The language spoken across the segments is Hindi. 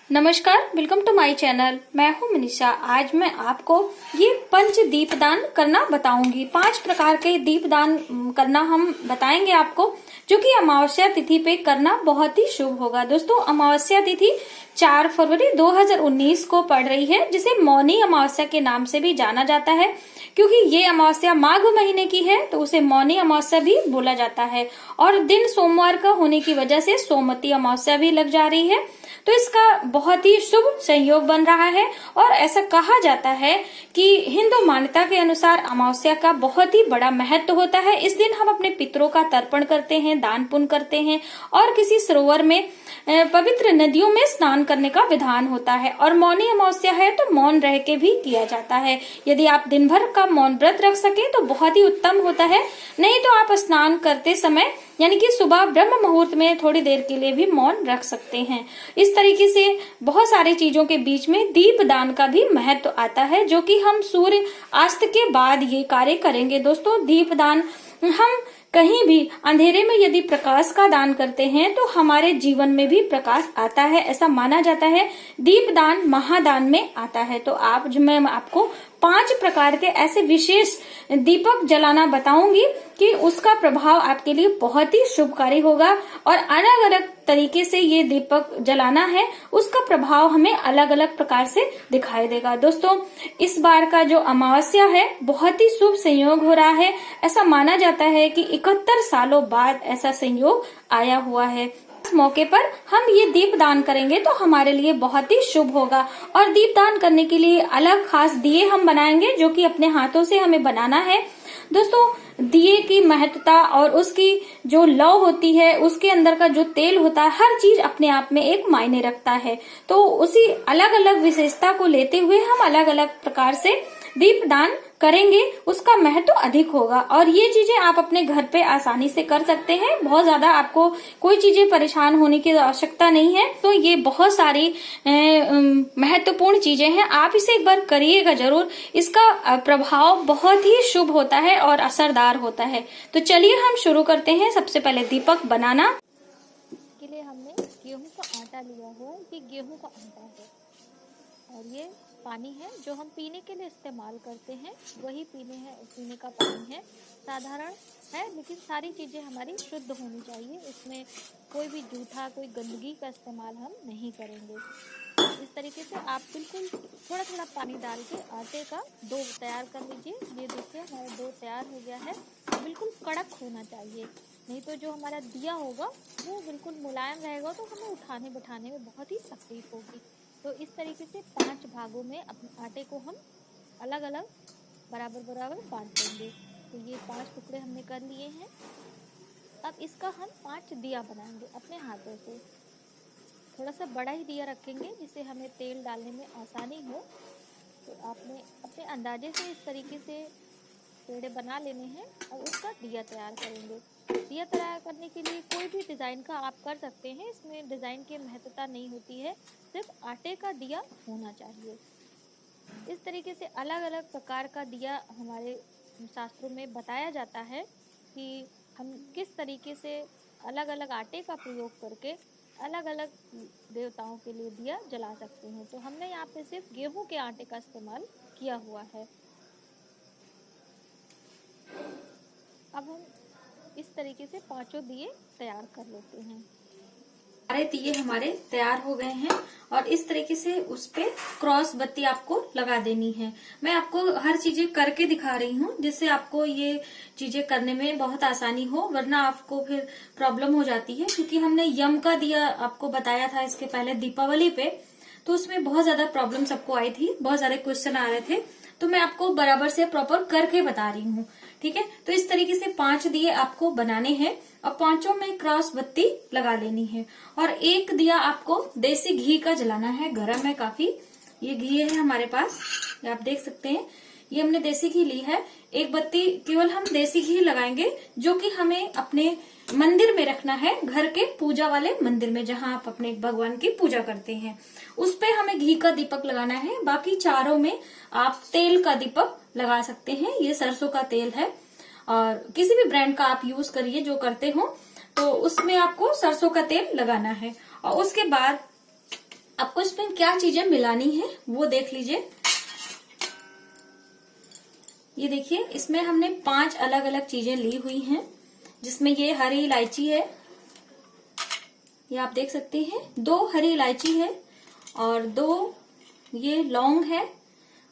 नमस्कार, वेलकम टू माय चैनल। मैं हूं मनीषा। आज मैं आपको ये पंच दीपदान करना बताऊंगी। 5 प्रकार के दीपदान करना हम बताएंगे आपको, जो कि अमावस्या तिथि पे करना बहुत ही शुभ होगा। दोस्तों, अमावस्या तिथि 4 फरवरी 2019 को पड़ रही है, जिसे मौनी अमावस्या के नाम से भी जाना जाता है। क्योंकि ये अमावस्या माघ महीने की है, तो उसे मौनी अमावस्या भी बोला जाता है। और दिन सोमवार का होने की वजह से सोमवती अमावस्या भी लग जा रही है, तो इसका बहुत ही शुभ संयोग बन रहा है। और ऐसा कहा जाता है कि हिंदू मान्यता के अनुसार अमावस्या का बहुत ही बड़ा महत्व होता है। इस दिन हम अपने पितरों का तर्पण करते हैं, दान पुण्य करते हैं और किसी सरोवर में, पवित्र नदियों में स्नान करने का विधान होता है। और मौनी अमावस्या है तो मौन रह के भी किया जाता है। यदि आप दिन भर का मौन व्रत रख सके तो बहुत ही उत्तम होता है। नहीं तो आप स्नान करते समय यानी कि सुबह ब्रह्म मुहूर्त में थोड़ी देर के लिए भी मौन रख सकते हैं। इस तरीके से बहुत सारी चीजों के बीच में दीप दान का भी महत्व आता है, जो कि हम सूर्य अस्त के बाद ये कार्य करेंगे। दोस्तों, दीप दान हम कहीं भी अंधेरे में यदि प्रकाश का दान करते हैं तो हमारे जीवन में भी प्रकाश आता है, ऐसा माना जाता है। दीपदान महादान में आता है। तो मैं आपको 5 प्रकार के ऐसे विशेष दीपक जलाना बताऊंगी कि उसका प्रभाव आपके लिए बहुत ही शुभकारी होगा। और अलग अलग तरीके से ये दीपक जलाना है, उसका प्रभाव हमें अलग अलग प्रकार से दिखाई देगा। दोस्तों, इस बार का जो अमावस्या है बहुत ही शुभ संयोग हो रहा है। ऐसा माना जाता है कि 71 सालों बाद ऐसा संयोग आया हुआ है। इस मौके पर हम ये दीप दान करेंगे तो हमारे लिए बहुत ही शुभ होगा। और दीप दान करने के लिए अलग खास दिए हम बनाएंगे, जो कि अपने हाथों से हमें बनाना है। दोस्तों, दिए की महत्ता और उसकी जो लौ होती है, उसके अंदर का जो तेल होता है, हर चीज अपने आप में एक मायने रखता है। तो उसी अलग अलग विशेषता को लेते हुए हम अलग अलग प्रकार से दीप दान करेंगे, उसका महत्व अधिक होगा। और ये चीजें आप अपने घर पे आसानी से कर सकते हैं। बहुत ज्यादा आपको कोई चीजें परेशान होने की आवश्यकता नहीं है। तो ये बहुत सारी महत्वपूर्ण चीजें हैं, आप इसे एक बार करिएगा जरूर। इसका प्रभाव बहुत ही शुभ होता है और असरदार होता है। तो चलिए हम शुरू करते हैं। सबसे पहले दीपक बनाना के लिए हमने गेहूं का आटा लिया हुआ है। ये गेहूं का आटा है और ये पानी है जो हम पीने के लिए इस्तेमाल करते हैं। वही पीने का पानी है। साधारण है, लेकिन सारी चीज़ें हमारी शुद्ध होनी चाहिए। इसमें कोई भी जूठा, कोई गंदगी का इस्तेमाल हम नहीं करेंगे। इस तरीके से आप बिल्कुल थोड़ा थोड़ा पानी डाल के आटे का डो तैयार कर लीजिए। ये देखिए, हमारा डो तैयार हो गया है। बिल्कुल कड़क होना चाहिए, नहीं तो जो हमारा दिया होगा वो बिल्कुल मुलायम रहेगा, तो हमें उठाने बैठाने में बहुत ही तकलीफ होगी। तो इस तरीके से 5 भागों में अपने आटे को हम अलग अलग बराबर बराबर बांट देंगे। तो ये 5 टुकड़े हमने कर लिए हैं। अब इसका हम 5 दिया बनाएंगे अपने हाथों से। थोड़ा सा बड़ा ही दिया रखेंगे जिससे हमें तेल डालने में आसानी हो। तो आपने अपने अंदाजे से इस तरीके से पेड़े बना लेने हैं और उसका दिया तैयार करेंगे। दिया तैयार करने के लिए कोई भी डिज़ाइन का आप कर सकते हैं। इसमें डिज़ाइन की महत्वता नहीं होती है, सिर्फ आटे का दिया होना चाहिए। इस तरीके से अलग अलग प्रकार का दिया हमारे शास्त्रों में बताया जाता है कि हम किस तरीके से अलग अलग आटे का प्रयोग करके अलग अलग देवताओं के लिए दिया जला सकते हैं। तो हमने यहाँ पे सिर्फ गेहूं के आटे का इस्तेमाल किया हुआ है। अब हम इस तरीके से 5 दिए तैयार कर लेते हैं। सारे दिए हमारे तैयार हो गए हैं और इस तरीके से उस पे क्रॉस बत्ती आपको लगा देनी है। मैं आपको हर चीजें करके दिखा रही हूँ, जिससे आपको ये चीजें करने में बहुत आसानी हो, वरना आपको फिर प्रॉब्लम हो जाती है। क्योंकि हमने यम का दिया आपको बताया था इसके पहले दीपावली पे, तो उसमें बहुत ज्यादा प्रॉब्लम सबको आई थी, बहुत सारे क्वेश्चन आ रहे थे। तो मैं आपको बराबर से प्रॉपर करके बता रही हूँ, ठीक है। तो इस तरीके से 5 दिए आपको बनाने हैं और 5 में क्रॉस बत्ती लगा लेनी है। और एक दिया आपको देसी घी का जलाना है, गरम है काफी। ये घी है हमारे पास, ये आप देख सकते हैं। ये हमने देसी घी ली है। एक बत्ती केवल हम देसी घी लगाएंगे, जो कि हमें अपने मंदिर में रखना है, घर के पूजा वाले मंदिर में, जहां आप अपने भगवान की पूजा करते हैं। उस पे हमें घी का दीपक लगाना है। बाकी चारों में आप तेल का दीपक लगा सकते हैं। ये सरसों का तेल है और किसी भी ब्रांड का आप यूज करिए जो करते हो। तो उसमें आपको सरसों का तेल लगाना है। और उसके बाद आपको इसमें क्या चीजें मिलानी है वो देख लीजिए। ये देखिए, इसमें हमने 5 अलग अलग चीजें ली हुई हैं, जिसमें ये हरी इलायची है, ये आप देख सकते हैं, 2 हरी इलायची है और 2 ये लौंग है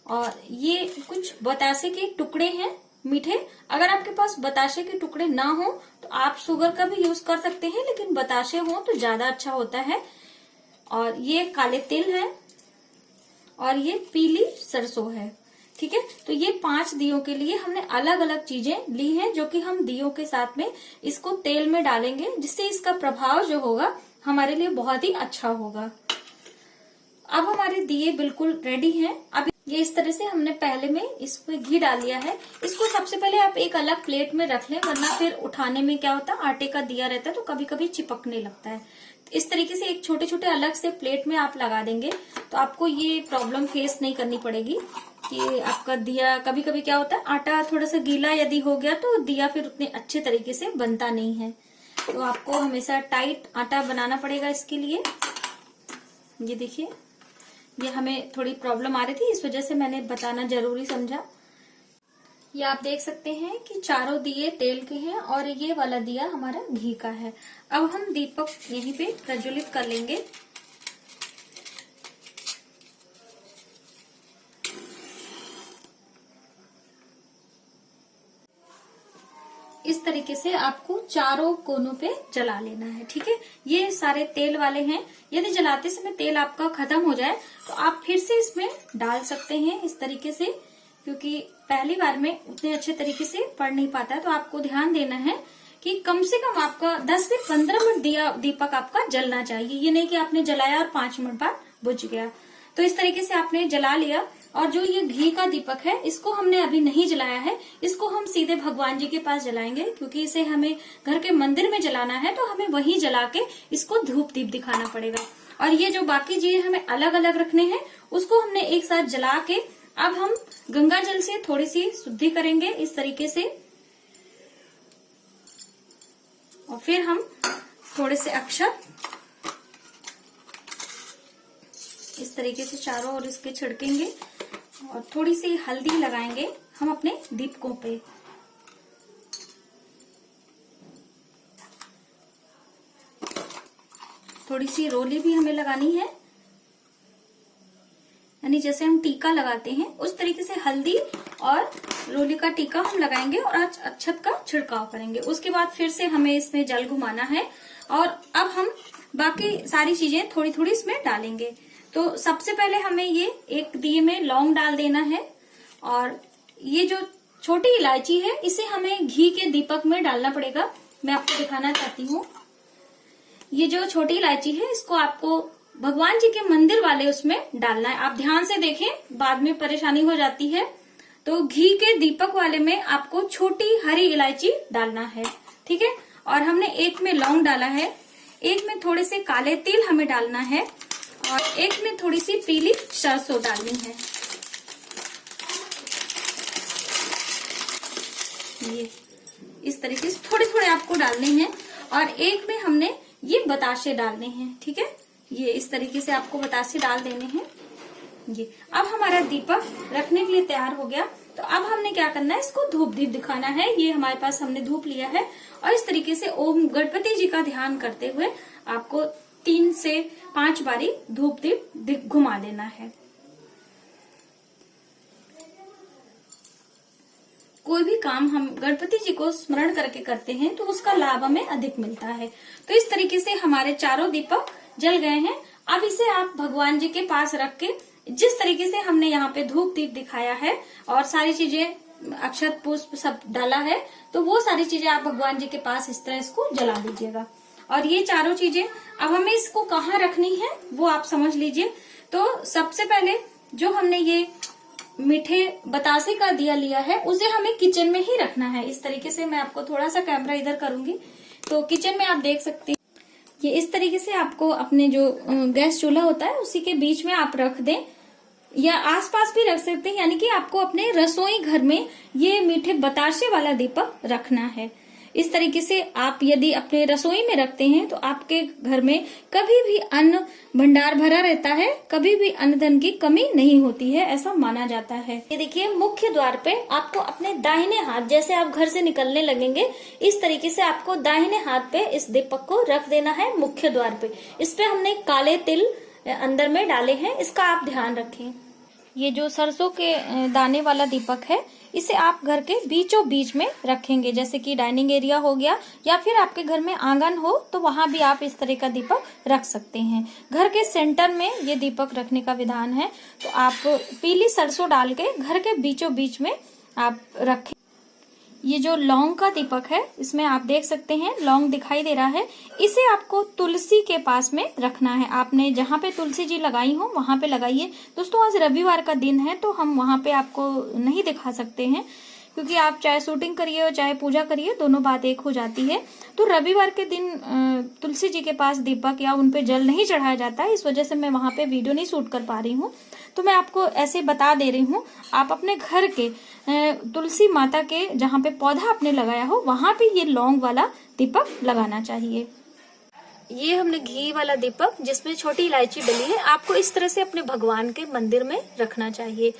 और ये कुछ बतासे के टुकड़े हैं मीठे। अगर आपके पास बतासे के टुकड़े ना हो तो आप शुगर का भी यूज कर सकते हैं, लेकिन बतासे हो तो ज्यादा अच्छा होता है। और ये काले तिल है और ये पीली सरसों है। ठीक है, तो ये 5 दियों के लिए हमने अलग अलग चीजें ली हैं, जो कि हम दियों के साथ में इसको तेल में डालेंगे, जिससे इसका प्रभाव जो होगा हमारे लिए बहुत ही अच्छा होगा। अब हमारे दिए बिल्कुल रेडी हैं। अब ये इस तरह से हमने पहले में इसमें घी डाल लिया है। इसको सबसे पहले आप एक अलग प्लेट में रख लें, वरना फिर उठाने में क्या होता है, आटे का दिया रहता है तो कभी कभी चिपकने लगता है। इस तरीके से एक छोटे छोटे अलग से प्लेट में आप लगा देंगे तो आपको ये प्रॉब्लम फेस नहीं करनी पड़ेगी कि आपका दिया, कभी कभी क्या होता है आटा थोड़ा सा गीला यदि हो गया तो दिया फिर उतने अच्छे तरीके से बनता नहीं है। तो आपको हमेशा टाइट आटा बनाना पड़ेगा इसके लिए। ये देखिए, ये हमें थोड़ी प्रॉब्लम आ रही थी, इस वजह से मैंने बताना जरूरी समझा। ये आप देख सकते हैं कि चारों दिए तेल के हैं और ये वाला दिया हमारा घी का है। अब हम दीपक यहीं पे प्रज्वलित कर लेंगे। इस तरीके से आपको चारों कोनों पे जला लेना है। ठीक है, ये सारे तेल वाले हैं। यदि जलाते समय तेल आपका खत्म हो जाए तो आप फिर से इसमें डाल सकते हैं इस तरीके से, क्योंकि पहली बार में उतने अच्छे तरीके से पड़ नहीं पाता है। तो आपको ध्यान देना है कि कम से कम आपका 10 से 15 मिनट दीपक आपका जलना चाहिए। ये नहीं कि आपने जलाया और 5 मिनट बाद बुझ गया। तो इस तरीके से आपने जला लिया। और जो ये घी का दीपक है, इसको हमने अभी नहीं जलाया है, इसको हम सीधे भगवान जी के पास जलाएंगे, क्योंकि इसे हमें घर के मंदिर में जलाना है, तो हमें वहीं जला के इसको धूप दीप दिखाना पड़ेगा। और ये जो बाकी चीजें हमें अलग अलग रखने हैं, उसको हमने एक साथ जला के अब हम गंगा जल से थोड़ी सी शुद्धि करेंगे इस तरीके से। और फिर हम थोड़े से अक्षत इस तरीके से चारों ओर इसके छिड़केंगे और थोड़ी सी हल्दी लगाएंगे हम अपने दीपकों पे। थोड़ी सी रोली भी हमें लगानी है, यानी जैसे हम टीका लगाते हैं उस तरीके से हल्दी और रोली का टीका हम लगाएंगे और आज अक्षत का छिड़काव करेंगे। उसके बाद फिर से हमें इसमें जल घुमाना है और अब हम बाकी सारी चीजें थोड़ी थोड़ी इसमें डालेंगे। तो सबसे पहले हमें ये एक दिए में लौंग डाल देना है और ये जो छोटी इलायची है इसे हमें घी के दीपक में डालना पड़ेगा। मैं आपको दिखाना चाहती हूँ। ये जो छोटी इलायची है इसको आपको भगवान जी के मंदिर वाले उसमें डालना है। आप ध्यान से देखें, बाद में परेशानी हो जाती है। तो घी के दीपक वाले में आपको छोटी हरी इलायची डालना है। ठीक है, और हमने एक में लौंग डाला है, एक में थोड़े से काले तिल हमें डालना है और एक में थोड़ी सी पीली सरसों डालनी है। ये इस तरीके से थोड़े थोड़े आपको डालने हैं और एक में हमने ये बताशे डालने हैं। ठीक है, ये इस तरीके से आपको बताशे डाल देने हैं। ये अब हमारा दीपक रखने के लिए तैयार हो गया। तो अब हमने क्या करना है, इसको धूप दीप दिखाना है। ये हमारे पास हमने धूप लिया है और इस तरीके से ओम गणपति जी का ध्यान करते हुए आपको 3 से 5 बारी धूप दीप घुमा देना है। कोई भी काम हम गणपति जी को स्मरण करके करते हैं तो उसका लाभ हमें अधिक मिलता है। तो इस तरीके से हमारे चारों दीपक जल गए हैं। अब इसे आप भगवान जी के पास रख के जिस तरीके से हमने यहाँ पे धूप दीप दिखाया है और सारी चीजें अक्षत पुष्प सब डाला है, तो वो सारी चीजें आप भगवान जी के पास इस तरह इसको जला दीजिएगा। और ये चारों चीजें अब हमें इसको कहाँ रखनी है वो आप समझ लीजिए। तो सबसे पहले जो हमने ये मीठे बतासे का दिया लिया है उसे हमें किचन में ही रखना है। इस तरीके से मैं आपको थोड़ा सा कैमरा इधर करूंगी तो किचन में आप देख सकते हैं। ये इस तरीके से आपको अपने जो गैस चूल्हा होता है उसी के बीच में आप रख दें या आसपास भी रख सकते हैं, यानी कि आपको अपने रसोई घर में ये मीठे बताशे वाला दीपक रखना है। इस तरीके से आप यदि अपने रसोई में रखते हैं तो आपके घर में कभी भी अन्न भंडार भरा रहता है, कभी भी अन्न धन की कमी नहीं होती है, ऐसा माना जाता है। ये देखिए, मुख्य द्वार पे आपको अपने दाहिने हाथ, जैसे आप घर से निकलने लगेंगे इस तरीके से आपको दाहिने हाथ पे इस दीपक को रख देना है मुख्य द्वार पे। इस पे हमने काले तिल अंदर में डाले हैं, इसका आप ध्यान रखें। ये जो सरसों के दाने वाला दीपक है, इसे आप घर के बीचों बीच में रखेंगे, जैसे कि डाइनिंग एरिया हो गया या फिर आपके घर में आंगन हो तो वहां भी आप इस तरह का दीपक रख सकते हैं। घर के सेंटर में ये दीपक रखने का विधान है, तो आप पीली सरसों डाल के घर के बीचों बीच में आप रखें। ये जो लौंग का दीपक है, इसमें आप देख सकते हैं लौंग दिखाई दे रहा है, इसे आपको तुलसी के पास में रखना है। आपने जहाँ पे तुलसी जी लगाई हो वहां पे लगाइए। दोस्तों, आज रविवार का दिन है तो हम वहां पे आपको नहीं दिखा सकते हैं, क्योंकि आप चाहे शूटिंग करिए और चाहे पूजा करिए, दोनों बात एक हो जाती है। तो रविवार के दिन तुलसी जी के पास दीपक या उन पे जल नहीं चढ़ाया जाता है, इस वजह से मैं वहां पे वीडियो नहीं शूट कर पा रही हूँ। तो मैं आपको ऐसे बता दे रही हूँ, आप अपने घर के तुलसी माता के जहाँ पे पौधा आपने लगाया हो वहां पे ये लौंग वाला दीपक लगाना चाहिए। ये हमने घी वाला दीपक जिसमें छोटी इलायची डली है, आपको इस तरह से अपने भगवान के मंदिर में रखना चाहिए।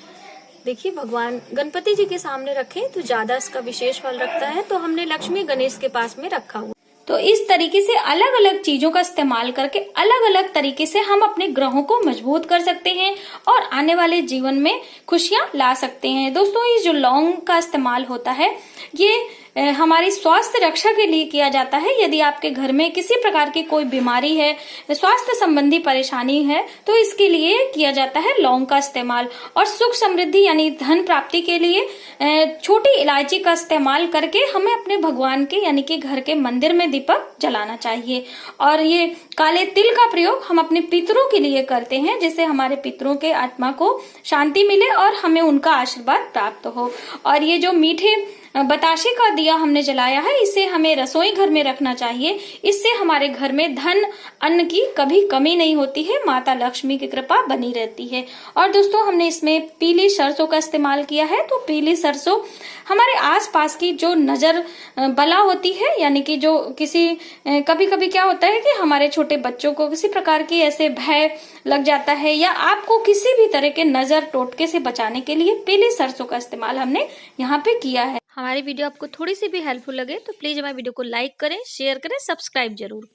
देखिए, भगवान गणपति जी के सामने रखें तो ज्यादा इसका विशेष फल रखता है, तो हमने लक्ष्मी गणेश के पास में रखा हुआ। तो इस तरीके से अलग अलग चीजों का इस्तेमाल करके अलग अलग तरीके से हम अपने ग्रहों को मजबूत कर सकते हैं और आने वाले जीवन में खुशियां ला सकते हैं। दोस्तों, ये जो लौंग का इस्तेमाल होता है, ये हमारी स्वास्थ्य रक्षा के लिए किया जाता है। यदि आपके घर में किसी प्रकार की कोई बीमारी है, स्वास्थ्य संबंधी परेशानी है, तो इसके लिए किया जाता है लौंग का इस्तेमाल। और सुख समृद्धि यानी धन प्राप्ति के लिए छोटी इलायची का इस्तेमाल करके हमें अपने भगवान के यानी कि घर के मंदिर में दीपक जलाना चाहिए। और ये काले तिल का प्रयोग हम अपने पितरों के लिए करते हैं, जिससे हमारे पितरों के आत्मा को शांति मिले और हमें उनका आशीर्वाद प्राप्त हो। और ये जो मीठे बताशे का दिया हमने जलाया है, इसे हमें रसोई घर में रखना चाहिए। इससे हमारे घर में धन अन्न की कभी कमी नहीं होती है, माता लक्ष्मी की कृपा बनी रहती है। और दोस्तों, हमने इसमें पीली सरसों का इस्तेमाल किया है। तो पीली सरसों हमारे आसपास की जो नजर बला होती है, यानी कि जो किसी कभी कभी क्या होता है कि हमारे छोटे बच्चों को किसी प्रकार की ऐसे भय लग जाता है, या आपको किसी भी तरह के नजर टोटके से बचाने के लिए पीली सरसों का इस्तेमाल हमने यहाँ पे किया है। हमारी वीडियो आपको थोड़ी सी भी हेल्पफुल लगे तो प्लीज हमारे वीडियो को लाइक करें, शेयर करें, सब्सक्राइब जरूर।